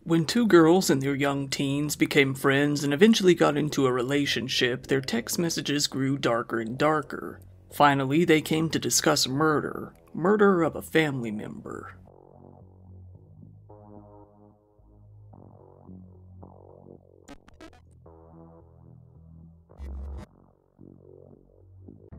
When two girls in their young teens became friends and eventually got into a relationship, their text messages grew darker and darker. Finally, they came to discuss murder of a family member.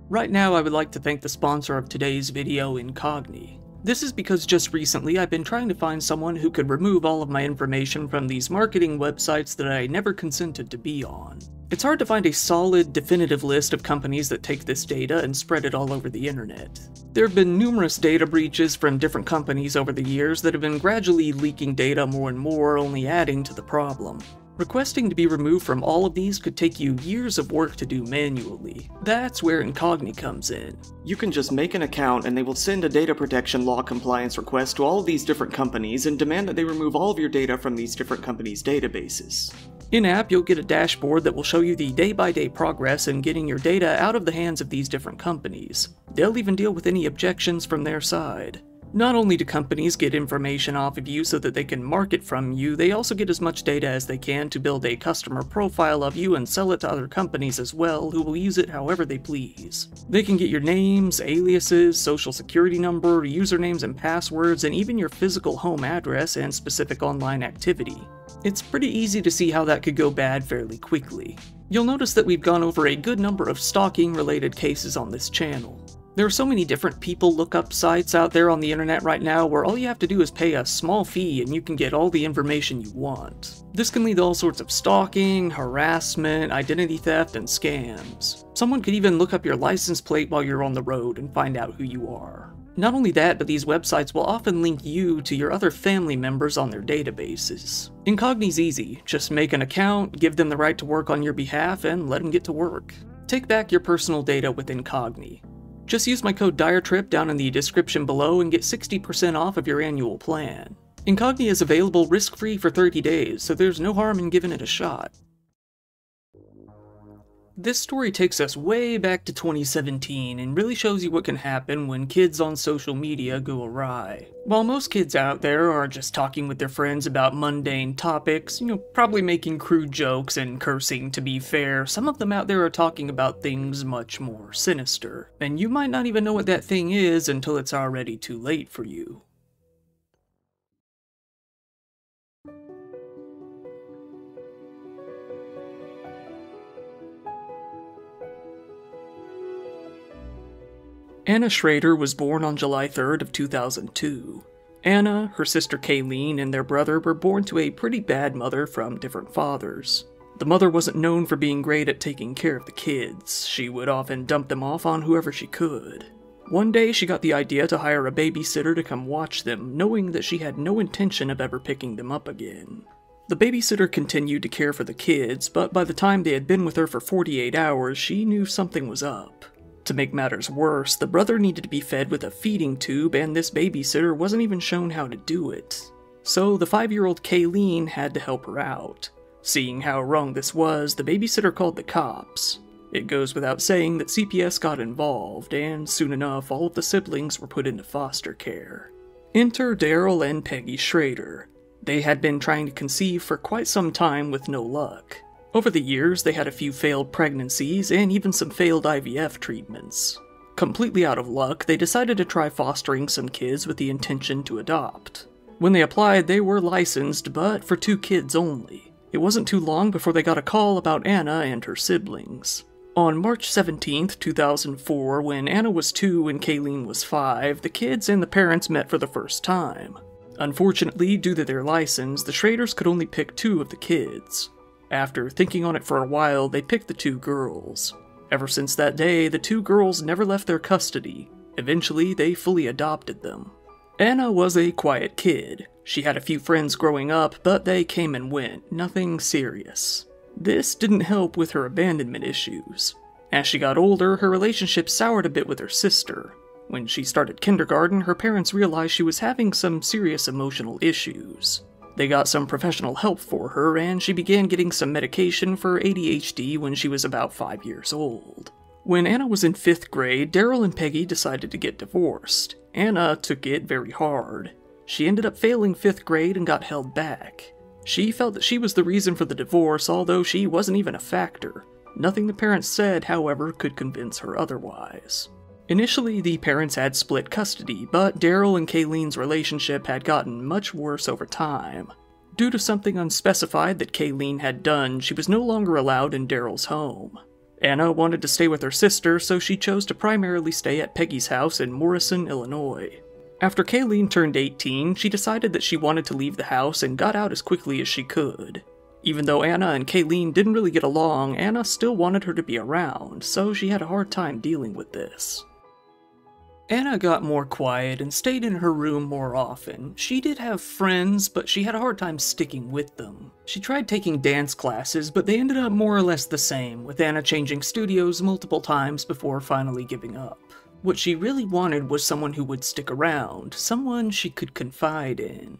Right now, I would like to thank the sponsor of today's video, Incogni. This is because just recently I've been trying to find someone who could remove all of my information from these marketing websites that I never consented to be on. It's hard to find a solid, definitive list of companies that take this data and spread it all over the internet. There have been numerous data breaches from different companies over the years that have been gradually leaking data more and more, only adding to the problem. Requesting to be removed from all of these could take you years of work to do manually. That's where Incogni comes in. You can just make an account and they will send a data protection law compliance request to all of these different companies and demand that they remove all of your data from these different companies' databases. In-app, you'll get a dashboard that will show you the day-by-day progress in getting your data out of the hands of these different companies. They'll even deal with any objections from their side. Not only do companies get information off of you so that they can market from you, they also get as much data as they can to build a customer profile of you and sell it to other companies as well, who will use it however they please. They can get your names, aliases, social security number, usernames and passwords, and even your physical home address and specific online activity. It's pretty easy to see how that could go bad fairly quickly. You'll notice that we've gone over a good number of stalking-related cases on this channel. There are so many different people lookup sites out there on the internet right now where all you have to do is pay a small fee and you can get all the information you want. This can lead to all sorts of stalking, harassment, identity theft, and scams. Someone could even look up your license plate while you're on the road and find out who you are. Not only that, but these websites will often link you to your other family members on their databases. Incogni's easy. Just make an account, give them the right to work on your behalf, and let them get to work. Take back your personal data with Incogni. Just use my code DIRETRIP down in the description below and get 60% off of your annual plan. Incogni is available risk-free for 30 days, so there's no harm in giving it a shot. This story takes us way back to 2017 and really shows you what can happen when kids on social media go awry. While most kids out there are just talking with their friends about mundane topics, probably making crude jokes and cursing to be fair, some of them out there are talking about things much more sinister. And you might not even know what that thing is until it's already too late for you. Anna Schroeder was born on July 3rd of 2002. Anna, her sister Kayleen, and their brother were born to a pretty bad mother from different fathers. The mother wasn't known for being great at taking care of the kids. She would often dump them off on whoever she could. One day she got the idea to hire a babysitter to come watch them, knowing that she had no intention of ever picking them up again. The babysitter continued to care for the kids, but by the time they had been with her for 48 hours, she knew something was up. To make matters worse, the brother needed to be fed with a feeding tube, and this babysitter wasn't even shown how to do it. So the 5-year-old Kayleen had to help her out. Seeing how wrong this was, the babysitter called the cops. It goes without saying that CPS got involved, and soon enough all of the siblings were put into foster care. Enter Daryl and Peggy Schroeder. They had been trying to conceive for quite some time with no luck. Over the years, they had a few failed pregnancies and even some failed IVF treatments. Completely out of luck, they decided to try fostering some kids with the intention to adopt. When they applied, they were licensed, but for 2 kids only. It wasn't too long before they got a call about Anna and her siblings. On March 17th, 2004, when Anna was 2 and Kayleen was 5, the kids and the parents met for the first time. Unfortunately, due to their license, the Schroeders could only pick 2 of the kids. After thinking on it for a while, they picked the 2 girls. Ever since that day, the 2 girls never left their custody. Eventually, they fully adopted them. Anna was a quiet kid. She had a few friends growing up, but they came and went, nothing serious. This didn't help with her abandonment issues. As she got older, her relationship soured a bit with her sister. When she started kindergarten, her parents realized she was having some serious emotional issues. They got some professional help for her, and she began getting some medication for ADHD when she was about 5 years old. When Anna was in 5th grade, Daryl and Peggy decided to get divorced. Anna took it very hard. She ended up failing 5th grade and got held back. She felt that she was the reason for the divorce, although she wasn't even a factor. Nothing the parents said, however, could convince her otherwise. Initially, the parents had split custody, but Daryl and Kayleen's relationship had gotten much worse over time. Due to something unspecified that Kayleen had done, she was no longer allowed in Daryl's home. Anna wanted to stay with her sister, so she chose to primarily stay at Peggy's house in Morrison, Illinois. After Kayleen turned 18, she decided that she wanted to leave the house and got out as quickly as she could. Even though Anna and Kayleen didn't really get along, Anna still wanted her to be around, so she had a hard time dealing with this. Anna got more quiet and stayed in her room more often. She did have friends, but she had a hard time sticking with them. She tried taking dance classes, but they ended up more or less the same, with Anna changing studios multiple times before finally giving up. What she really wanted was someone who would stick around, someone she could confide in.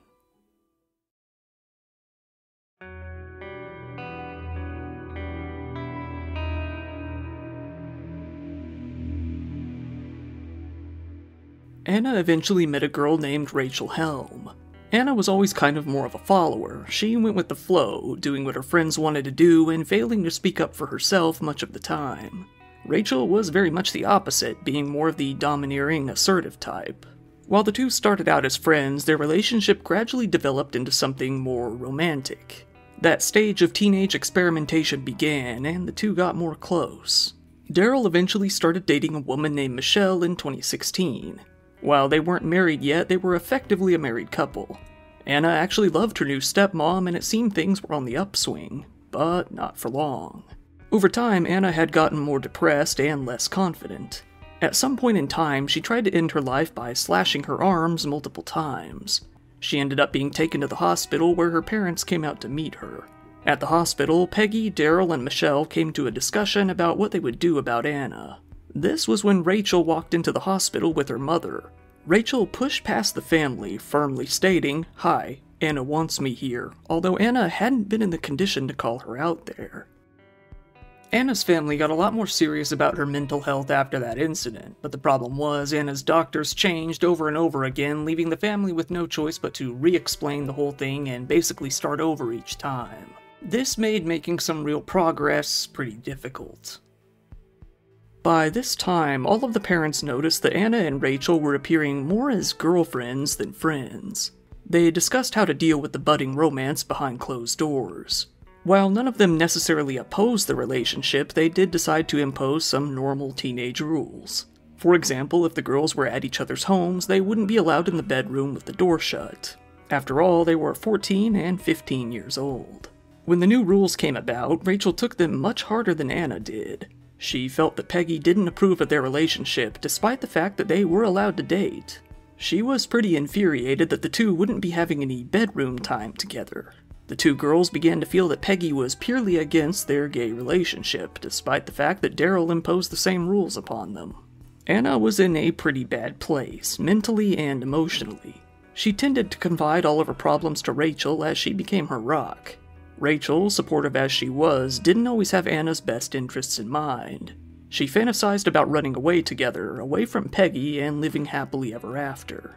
Anna eventually met a girl named Rachel Helm. Anna was always kind of more of a follower. She went with the flow, doing what her friends wanted to do and failing to speak up for herself much of the time. Rachel was very much the opposite, being more of the domineering, assertive type. While the two started out as friends, their relationship gradually developed into something more romantic. That stage of teenage experimentation began, and the two got more close. Daryl eventually started dating a woman named Michelle in 2016. While they weren't married yet, they were effectively a married couple. Anna actually loved her new stepmom, and it seemed things were on the upswing, but not for long. Over time, Anna had gotten more depressed and less confident. At some point in time, she tried to end her life by slashing her arms multiple times. She ended up being taken to the hospital where her parents came out to meet her. At the hospital, Peggy, Daryl, and Michelle came to a discussion about what they would do about Anna. This was when Rachel walked into the hospital with her mother. Rachel pushed past the family, firmly stating, "Hi, Anna wants me here," although Anna hadn't been in the condition to call her out there. Anna's family got a lot more serious about her mental health after that incident, but the problem was Anna's doctors changed over and over again, leaving the family with no choice but to re-explain the whole thing and basically start over each time. This made making some real progress pretty difficult. By this time, all of the parents noticed that Anna and Rachel were appearing more as girlfriends than friends. They discussed how to deal with the budding romance behind closed doors. While none of them necessarily opposed the relationship, they did decide to impose some normal teenage rules. For example, if the girls were at each other's homes, they wouldn't be allowed in the bedroom with the door shut. After all, they were 14 and 15 years old. When the new rules came about, Rachel took them much harder than Anna did. She felt that Peggy didn't approve of their relationship, despite the fact that they were allowed to date. She was pretty infuriated that the two wouldn't be having any bedroom time together. The two girls began to feel that Peggy was purely against their gay relationship, despite the fact that Daryl imposed the same rules upon them. Anna was in a pretty bad place, mentally and emotionally. She tended to confide all of her problems to Rachel as she became her rock. Rachel, supportive as she was, didn't always have Anna's best interests in mind. She fantasized about running away together, away from Peggy, and living happily ever after.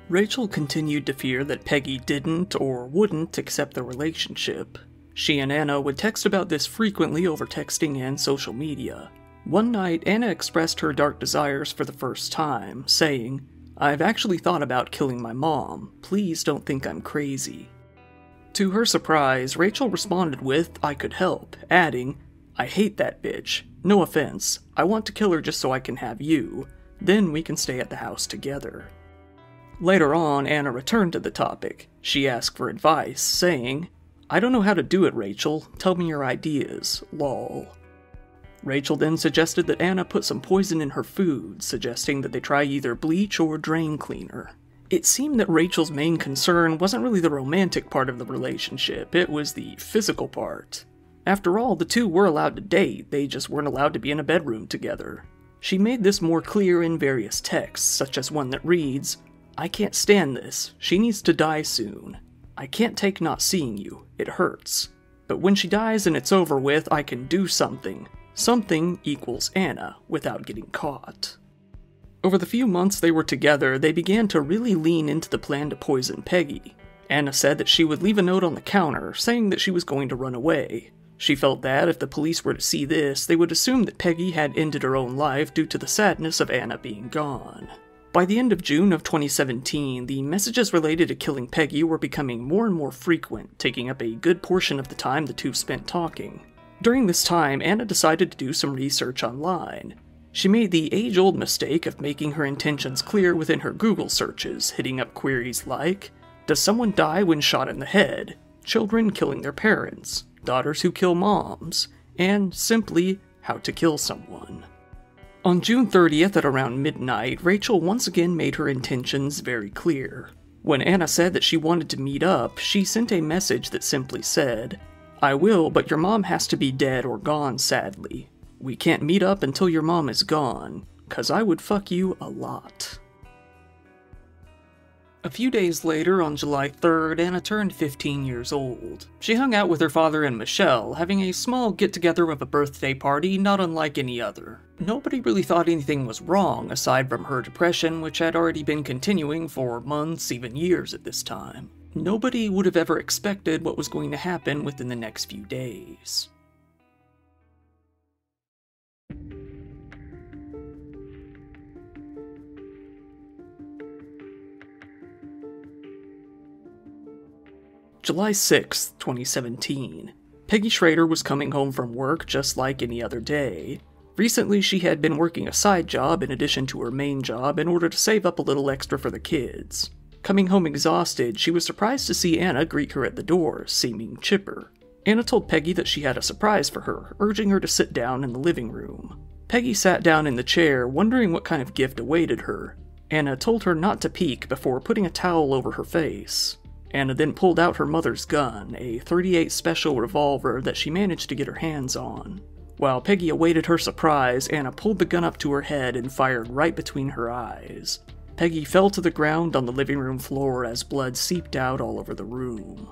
Rachel continued to fear that Peggy didn't or wouldn't accept the relationship. She and Anna would text about this frequently over texting and social media. One night, Anna expressed her dark desires for the first time, saying, "I've actually thought about killing my mom. Please don't think I'm crazy." To her surprise, Rachel responded with, "I could help," adding, "I hate that bitch. No offense. I want to kill her just so I can have you. Then we can stay at the house together." Later on, Anna returned to the topic. She asked for advice, saying, "I don't know how to do it, Rachel. Tell me your ideas. Lol." Rachel then suggested that Anna put some poison in her food, suggesting that they try either bleach or drain cleaner. It seemed that Rachel's main concern wasn't really the romantic part of the relationship, it was the physical part. After all, the two were allowed to date, they just weren't allowed to be in a bedroom together. She made this more clear in various texts, such as one that reads, "I can't stand this. She needs to die soon. I can't take not seeing you. It hurts. But when she dies and it's over with, I can do something. Something equals Anna without getting caught." Over the few months they were together, they began to really lean into the plan to poison Peggy. Anna said that she would leave a note on the counter saying that she was going to run away. She felt that if the police were to see this, they would assume that Peggy had ended her own life due to the sadness of Anna being gone. By the end of June of 2017, the messages related to killing Peggy were becoming more and more frequent, taking up a good portion of the time the two spent talking. During this time, Anna decided to do some research online. She made the age-old mistake of making her intentions clear within her Google searches, hitting up queries like, "Does someone die when shot in the head?" "Children killing their parents?" "Daughters who kill moms?" and simply, "How to kill someone." On June 30th at around midnight, Rachel once again made her intentions very clear. When Anna said that she wanted to meet up, she sent a message that simply said, "I will, but your mom has to be dead or gone, sadly. We can't meet up until your mom is gone, 'cause I would fuck you a lot." A few days later, on July 3rd, Anna turned 15 years old. She hung out with her father and Michelle, having a small get-together of a birthday party not unlike any other. Nobody really thought anything was wrong, aside from her depression, which had already been continuing for months, even years at this time. Nobody would have ever expected what was going to happen within the next few days. July 6th, 2017. Peggy Schroeder was coming home from work just like any other day. Recently, she had been working a side job in addition to her main job in order to save up a little extra for the kids. Coming home exhausted, she was surprised to see Anna greet her at the door, seeming chipper. Anna told Peggy that she had a surprise for her, urging her to sit down in the living room. Peggy sat down in the chair, wondering what kind of gift awaited her. Anna told her not to peek before putting a towel over her face. Anna then pulled out her mother's gun, a .38 special revolver that she managed to get her hands on. While Peggy awaited her surprise, Anna pulled the gun up to her head and fired right between her eyes. Peggy fell to the ground on the living room floor as blood seeped out all over the room.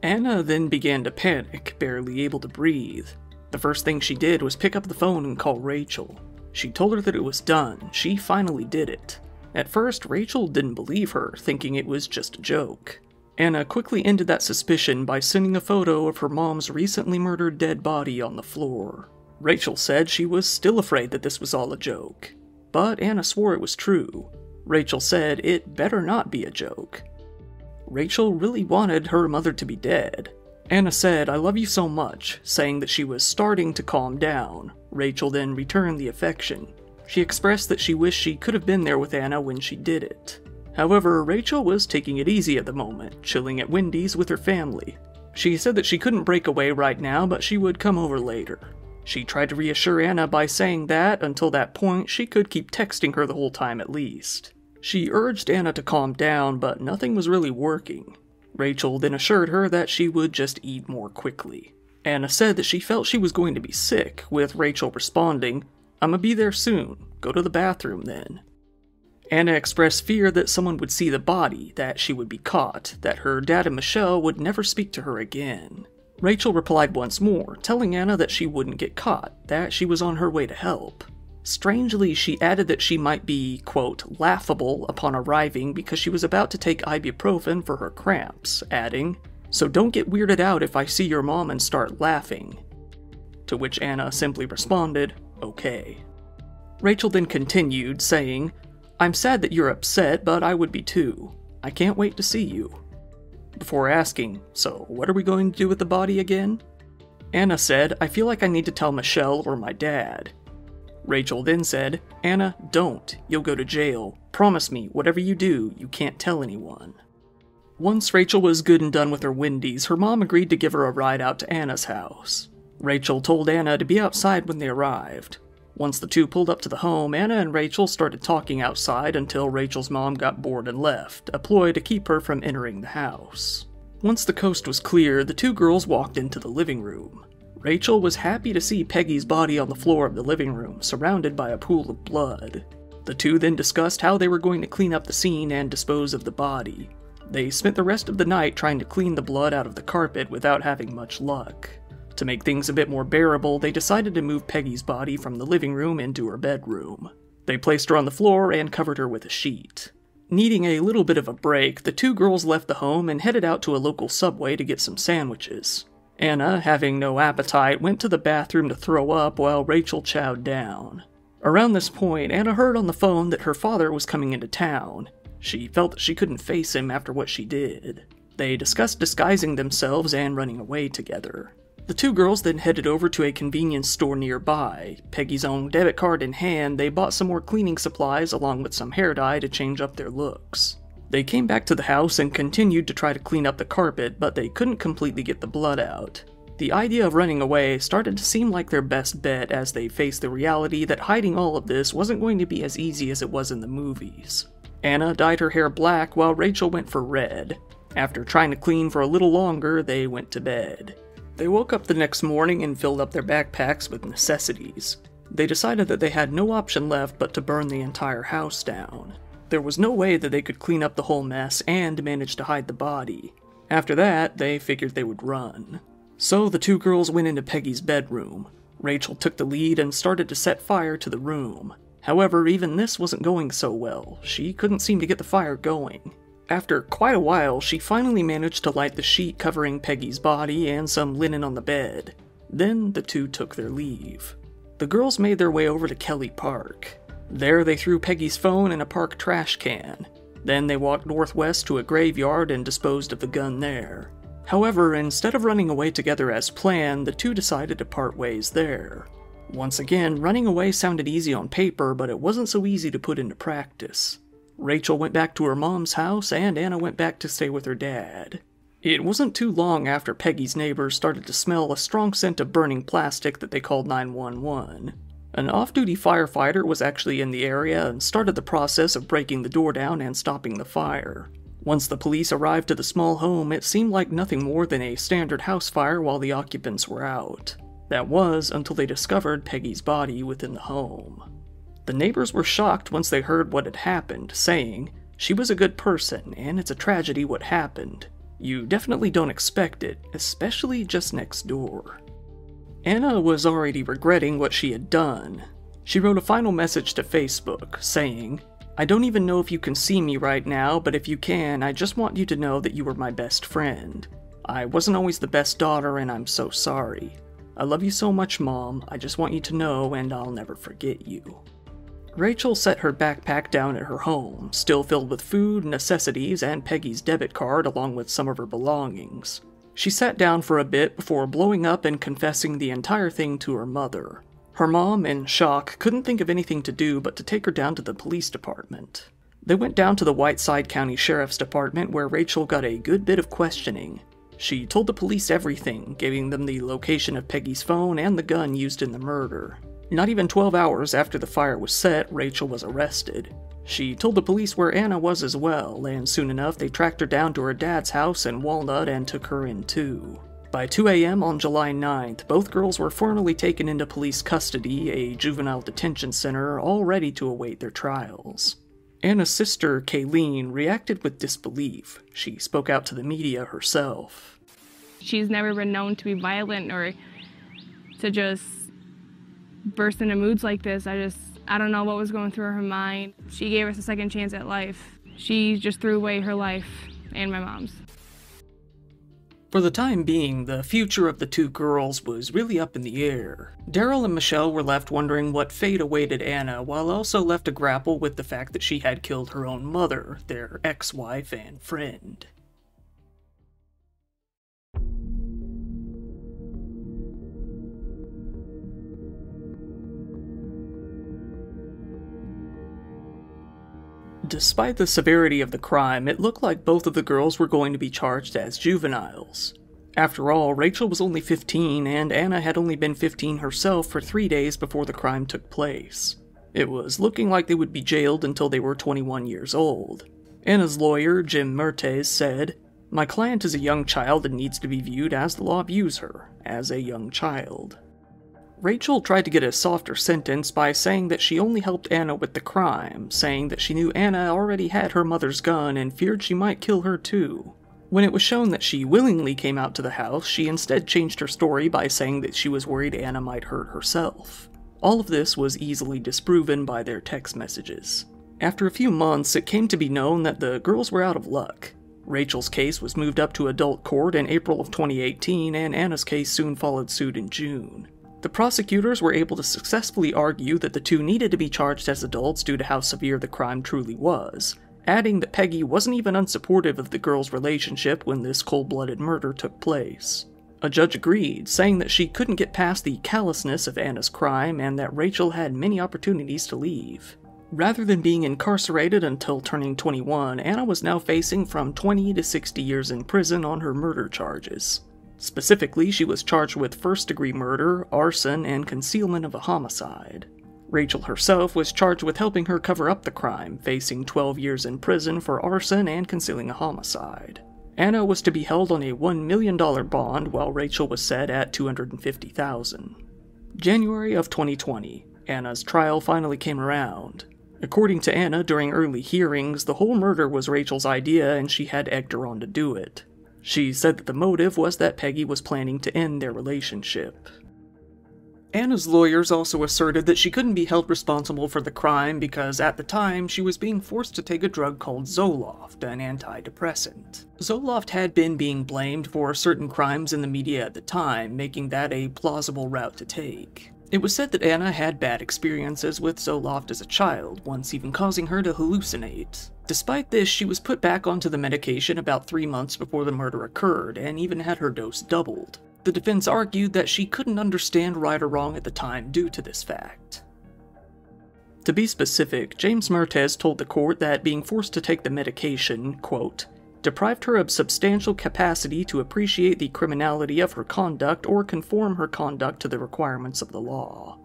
Anna then began to panic, barely able to breathe. The first thing she did was pick up the phone and call Rachel. She told her that it was done. She finally did it. At first, Rachel didn't believe her, thinking it was just a joke. Anna quickly ended that suspicion by sending a photo of her mom's recently murdered dead body on the floor. Rachel said she was still afraid that this was all a joke, but Anna swore it was true. Rachel said it better not be a joke. Rachel really wanted her mother to be dead. Anna said, "I love you so much," saying that she was starting to calm down. Rachel then returned the affection. She expressed that she wished she could have been there with Anna when she did it. However, Rachel was taking it easy at the moment, chilling at Wendy's with her family. She said that she couldn't break away right now, but she would come over later. She tried to reassure Anna by saying that, until that point, she could keep texting her the whole time at least. She urged Anna to calm down, but nothing was really working. Rachel then assured her that she would just eat more quickly. Anna said that she felt she was going to be sick, with Rachel responding, "I'ma be there soon. Go to the bathroom then." Anna expressed fear that someone would see the body, that she would be caught, that her dad and Michelle would never speak to her again. Rachel replied once more, telling Anna that she wouldn't get caught, that she was on her way to help. Strangely, she added that she might be, quote, laughable upon arriving because she was about to take ibuprofen for her cramps, adding, "So don't get weirded out if I see your mom and start laughing." To which Anna simply responded, "Okay." Rachel then continued, saying, "I'm sad that you're upset, but I would be too. I can't wait to see you." Before asking, "So what are we going to do with the body again?" Anna said, "I feel like I need to tell Michelle or my dad." Rachel then said, "Anna, don't. You'll go to jail. Promise me, whatever you do, you can't tell anyone." Once Rachel was good and done with her Wendy's, her mom agreed to give her a ride out to Anna's house. Rachel told Anna to be outside when they arrived. Once the two pulled up to the home, Anna and Rachel started talking outside until Rachel's mom got bored and left, a ploy to keep her from entering the house. Once the coast was clear, the two girls walked into the living room. Rachel was happy to see Peggy's body on the floor of the living room, surrounded by a pool of blood. The two then discussed how they were going to clean up the scene and dispose of the body. They spent the rest of the night trying to clean the blood out of the carpet without having much luck. To make things a bit more bearable, they decided to move Peggy's body from the living room into her bedroom. They placed her on the floor and covered her with a sheet. Needing a little bit of a break, the two girls left the home and headed out to a local Subway to get some sandwiches. Anna, having no appetite, went to the bathroom to throw up while Rachel chowed down. Around this point, Anna heard on the phone that her father was coming into town. She felt that she couldn't face him after what she did. They discussed disguising themselves and running away together. The two girls then headed over to a convenience store nearby. Peggy's own debit card in hand, they bought some more cleaning supplies along with some hair dye to change up their looks. They came back to the house and continued to try to clean up the carpet, but they couldn't completely get the blood out. The idea of running away started to seem like their best bet as they faced the reality that hiding all of this wasn't going to be as easy as it was in the movies. Anna dyed her hair black while Rachel went for red. After trying to clean for a little longer, they went to bed. They woke up the next morning and filled up their backpacks with necessities. They decided that they had no option left but to burn the entire house down. There was no way that they could clean up the whole mess and manage to hide the body. After that, they figured they would run. So the two girls went into Peggy's bedroom. Rachel took the lead and started to set fire to the room. However, even this wasn't going so well. She couldn't seem to get the fire going. After quite a while, she finally managed to light the sheet covering Peggy's body and some linen on the bed. Then the two took their leave. The girls made their way over to Kelly Park. There they threw Peggy's phone in a park trash can. Then they walked northwest to a graveyard and disposed of the gun there. However, instead of running away together as planned, the two decided to part ways there. Once again, running away sounded easy on paper, but it wasn't so easy to put into practice. Rachel went back to her mom's house, and Anna went back to stay with her dad. It wasn't too long after Peggy's neighbors started to smell a strong scent of burning plastic that they called 911. An off-duty firefighter was actually in the area and started the process of breaking the door down and stopping the fire. Once the police arrived to the small home, it seemed like nothing more than a standard house fire while the occupants were out. That was until they discovered Peggy's body within the home. The neighbors were shocked once they heard what had happened, saying, "She was a good person, and it's a tragedy what happened. You definitely don't expect it, especially just next door." Anna was already regretting what she had done. She wrote a final message to Facebook, saying, "I don't even know if you can see me right now, but if you can, I just want you to know that you were my best friend. I wasn't always the best daughter, and I'm so sorry. I love you so much, Mom. I just want you to know, and I'll never forget you." Rachel set her backpack down at her home, still filled with food, necessities, and Peggy's debit card along with some of her belongings. She sat down for a bit before blowing up and confessing the entire thing to her mother. Her mom, in shock, couldn't think of anything to do but to take her down to the police department. They went down to the Whiteside County Sheriff's Department where Rachel got a good bit of questioning. She told the police everything, giving them the location of Peggy's phone and the gun used in the murder. Not even 12 hours after the fire was set, Rachel was arrested. She told the police where Anna was as well, and soon enough they tracked her down to her dad's house in Walnut and took her in too. By 2 a.m. on July 9th, both girls were formally taken into police custody, a juvenile detention center, all ready to await their trials. Anna's sister, Kayleen, reacted with disbelief. She spoke out to the media herself. She's never been known to be violent or to just burst into moods like this. I don't know what was going through her mind. She gave us a second chance at life. She just threw away her life and my mom's. For the time being, the future of the two girls was really up in the air. Daryl and Michelle were left wondering what fate awaited Anna, while also left to grapple with the fact that she had killed her own mother, their ex-wife and friend. Despite the severity of the crime, it looked like both of the girls were going to be charged as juveniles. After all, Rachel was only 15, and Anna had only been 15 herself for 3 days before the crime took place. It was looking like they would be jailed until they were 21 years old. Anna's lawyer, Jim Mertes, said, "My client is a young child and needs to be viewed as the law views her, as a young child." Rachel tried to get a softer sentence by saying that she only helped Anna with the crime, saying that she knew Anna already had her mother's gun and feared she might kill her too. When it was shown that she willingly came out to the house, she instead changed her story by saying that she was worried Anna might hurt herself. All of this was easily disproven by their text messages. After a few months, it came to be known that the girls were out of luck. Rachel's case was moved up to adult court in April of 2018, and Anna's case soon followed suit in June. The prosecutors were able to successfully argue that the two needed to be charged as adults due to how severe the crime truly was, adding that Peggy wasn't even unsupportive of the girls' relationship when this cold-blooded murder took place. A judge agreed, saying that she couldn't get past the callousness of Anna's crime and that Rachel had many opportunities to leave. Rather than being incarcerated until turning 21, Anna was now facing from 20 to 60 years in prison on her murder charges. Specifically, she was charged with first-degree murder, arson, and concealment of a homicide. Rachel herself was charged with helping her cover up the crime, facing 12 years in prison for arson and concealing a homicide. Anna was to be held on a $1 million bond, while Rachel was set at $250,000. January of 2020, Anna's trial finally came around. According to Anna, during early hearings, the whole murder was Rachel's idea and she had egged her on to do it. She said that the motive was that Peggy was planning to end their relationship. Anna's lawyers also asserted that she couldn't be held responsible for the crime because at the time she was being forced to take a drug called Zoloft, an antidepressant. Zoloft had been being blamed for certain crimes in the media at the time, making that a plausible route to take. It was said that Anna had bad experiences with Zoloft as a child, once even causing her to hallucinate. Despite this, she was put back onto the medication about 3 months before the murder occurred, and even had her dose doubled. The defense argued that she couldn't understand right or wrong at the time due to this fact. To be specific, James Mertes told the court that being forced to take the medication, quote, deprived her of substantial capacity to appreciate the criminality of her conduct or conform her conduct to the requirements of the law.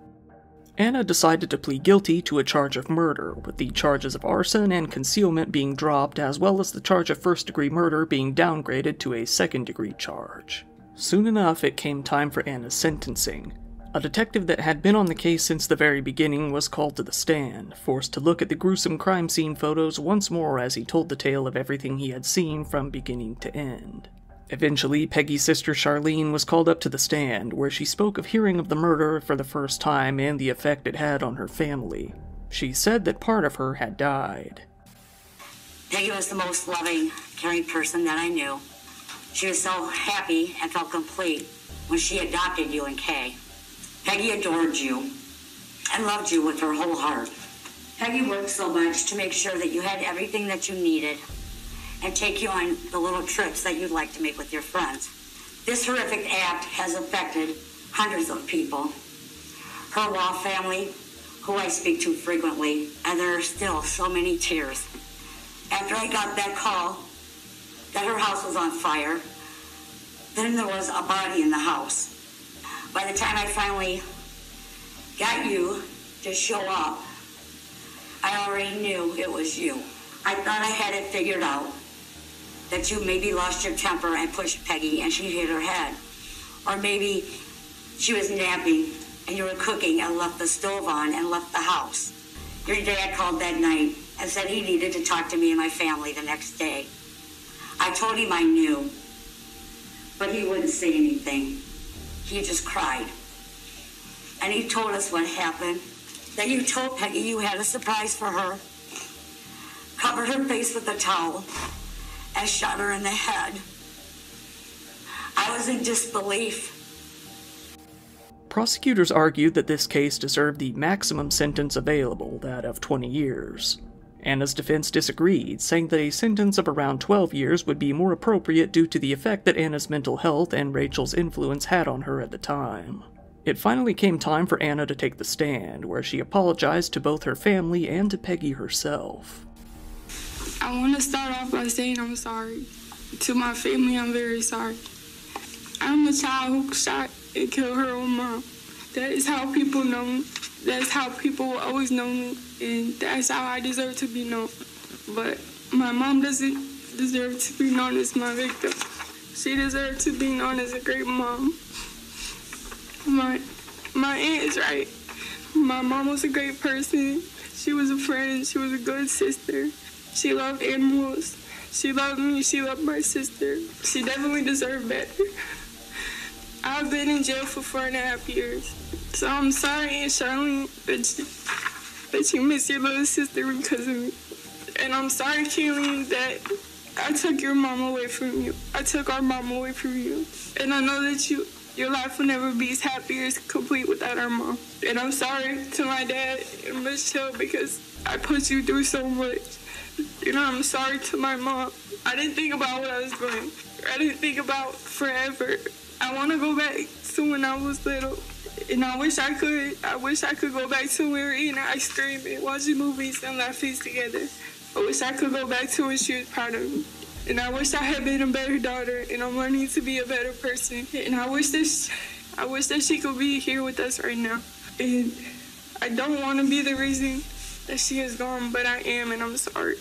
Anna decided to plead guilty to a charge of murder, with the charges of arson and concealment being dropped, as well as the charge of first-degree murder being downgraded to a second-degree charge. Soon enough, it came time for Anna's sentencing. A detective that had been on the case since the very beginning was called to the stand, forced to look at the gruesome crime scene photos once more as he told the tale of everything he had seen from beginning to end. Eventually, Peggy's sister Charlene was called up to the stand, where she spoke of hearing of the murder for the first time and the effect it had on her family. She said that part of her had died. Peggy was the most loving, caring person that I knew. She was so happy and felt complete when she adopted you and Kay. Peggy adored you and loved you with her whole heart. Peggy worked so much to make sure that you had everything that you needed and take you on the little trips that you'd like to make with your friends. This horrific act has affected hundreds of people. Her Wall family, who I speak to frequently, and there are still so many tears. After I got that call that her house was on fire, then there was a body in the house. By the time I finally got you to show up, I already knew it was you. I thought I had it figured out, that you maybe lost your temper and pushed Peggy and she hit her head. Or maybe she was napping and you were cooking and left the stove on and left the house. Your dad called that night and said he needed to talk to me and my family the next day. I told him I knew, but he wouldn't say anything. He just cried. And he told us what happened, that you told Peggy you had a surprise for her, covered her face with a towel, and shot her in the head. I was in disbelief. Prosecutors argued that this case deserved the maximum sentence available, that of 20 years. Anna's defense disagreed, saying that a sentence of around 12 years would be more appropriate due to the effect that Anna's mental health and Rachel's influence had on her at the time. It finally came time for Anna to take the stand, where she apologized to both her family and to Peggy herself. I want to start off by saying I'm sorry. To my family, I'm very sorry. I'm the child who shot and killed her own mom. That is how people know me. That's how people will always know me, and that's how I deserve to be known. But my mom doesn't deserve to be known as my victim. She deserves to be known as a great mom. My aunt is right. My mom was a great person. She was a friend. She was a good sister. She loved animals. She loved me. She loved my sister. She definitely deserved better. I've been in jail for 4.5 years. So I'm sorry, Aunt Charlene, but that you miss your little sister because of me. And I'm sorry, Kayleen, that I took your mom away from you. I took our mom away from you. And I know that your life will never be as happy or as complete without our mom. And I'm sorry to my dad and Michelle because I put you through so much. You know, I'm sorry to my mom. I didn't think about what I was doing. I didn't think about forever. I want to go back to when I was little. And I wish I could. I wish I could go back to when we were eating ice cream and watching movies and laughing together. I wish I could go back to when she was proud of me. And I wish I had been a better daughter, and I'm learning to be a better person. And I wish that she could be here with us right now. And I don't want to be the reason that she is gone, but I am, and I'm sorry.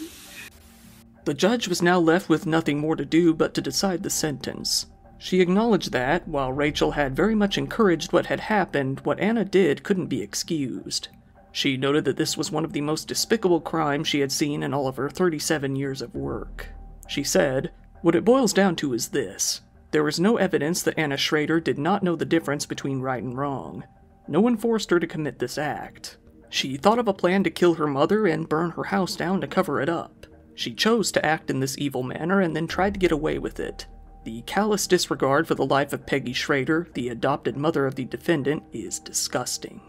The judge was now left with nothing more to do but to decide the sentence. She acknowledged that, while Rachel had very much encouraged what had happened, what Anna did couldn't be excused. She noted that this was one of the most despicable crimes she had seen in all of her 37 years of work. She said, "What it boils down to is this. There is no evidence that Anna Schroeder did not know the difference between right and wrong. No one forced her to commit this act. She thought of a plan to kill her mother and burn her house down to cover it up. She chose to act in this evil manner and then tried to get away with it. The callous disregard for the life of Peggy Schroeder, the adopted mother of the defendant, is disgusting."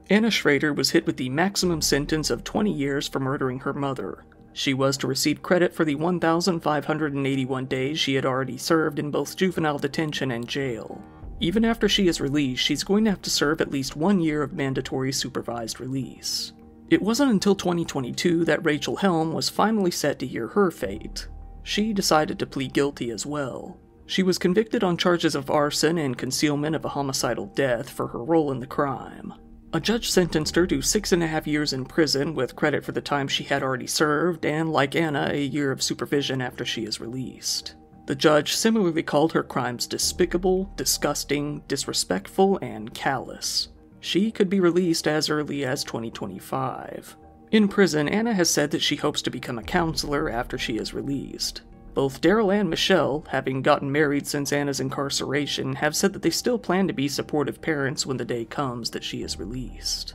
Anna Schroeder was hit with the maximum sentence of 20 years for murdering her mother. She was to receive credit for the 1,581 days she had already served in both juvenile detention and jail. Even after she is released, she's going to have to serve at least 1 year of mandatory supervised release. It wasn't until 2022 that Rachel Helm was finally set to hear her fate. She decided to plead guilty as well. She was convicted on charges of arson and concealment of a homicidal death for her role in the crime. A judge sentenced her to 6.5 years in prison with credit for the time she had already served, and like Anna, a year of supervision after she is released. The judge similarly called her crimes despicable, disgusting, disrespectful, and callous. She could be released as early as 2025. In prison, Anna has said that she hopes to become a counselor after she is released. Both Daryl and Michelle, having gotten married since Anna's incarceration, have said that they still plan to be supportive parents when the day comes that she is released.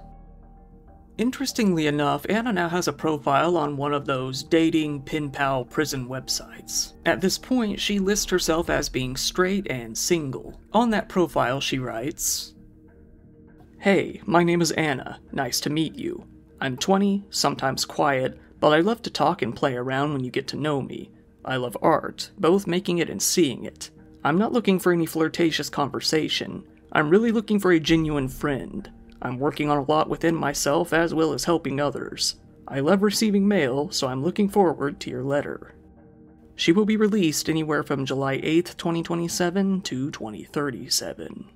Interestingly enough, Anna now has a profile on one of those dating pen pal prison websites. At this point, she lists herself as being straight and single. On that profile, she writes, "Hey, my name is Anna. Nice to meet you. I'm 20, sometimes quiet, but I love to talk and play around when you get to know me. I love art, both making it and seeing it. I'm not looking for any flirtatious conversation. I'm really looking for a genuine friend. I'm working on a lot within myself as well as helping others. I love receiving mail, so I'm looking forward to your letter." She will be released anywhere from July 8th, 2027 to 2037.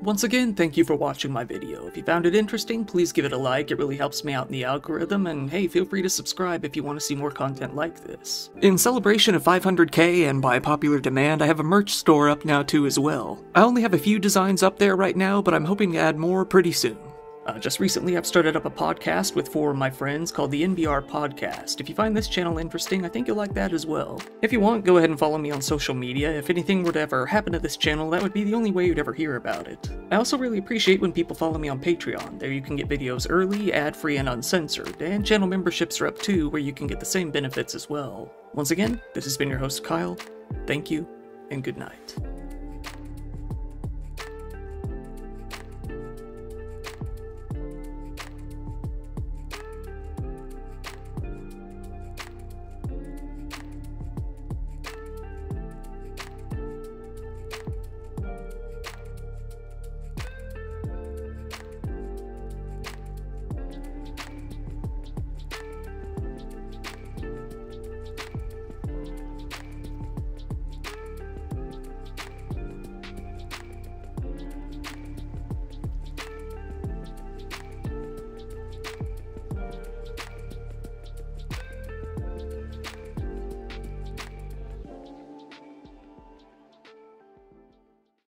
Once again, thank you for watching my video. If you found it interesting, please give it a like, it really helps me out in the algorithm, and hey, feel free to subscribe if you want to see more content like this. In celebration of 500k and by popular demand, I have a merch store up now too as well. I only have a few designs up there right now, but I'm hoping to add more pretty soon. Just recently I've started up a podcast with 4 of my friends called the NBR Podcast. If you find this channel interesting, I think you'll like that as well. If you want, go ahead and follow me on social media. If anything were to ever happen to this channel, that would be the only way you'd ever hear about it. I also really appreciate when people follow me on Patreon. There you can get videos early, ad-free, and uncensored, and channel memberships are up too, where you can get the same benefits as well. Once again, this has been your host Kyle. Thank you, and good night.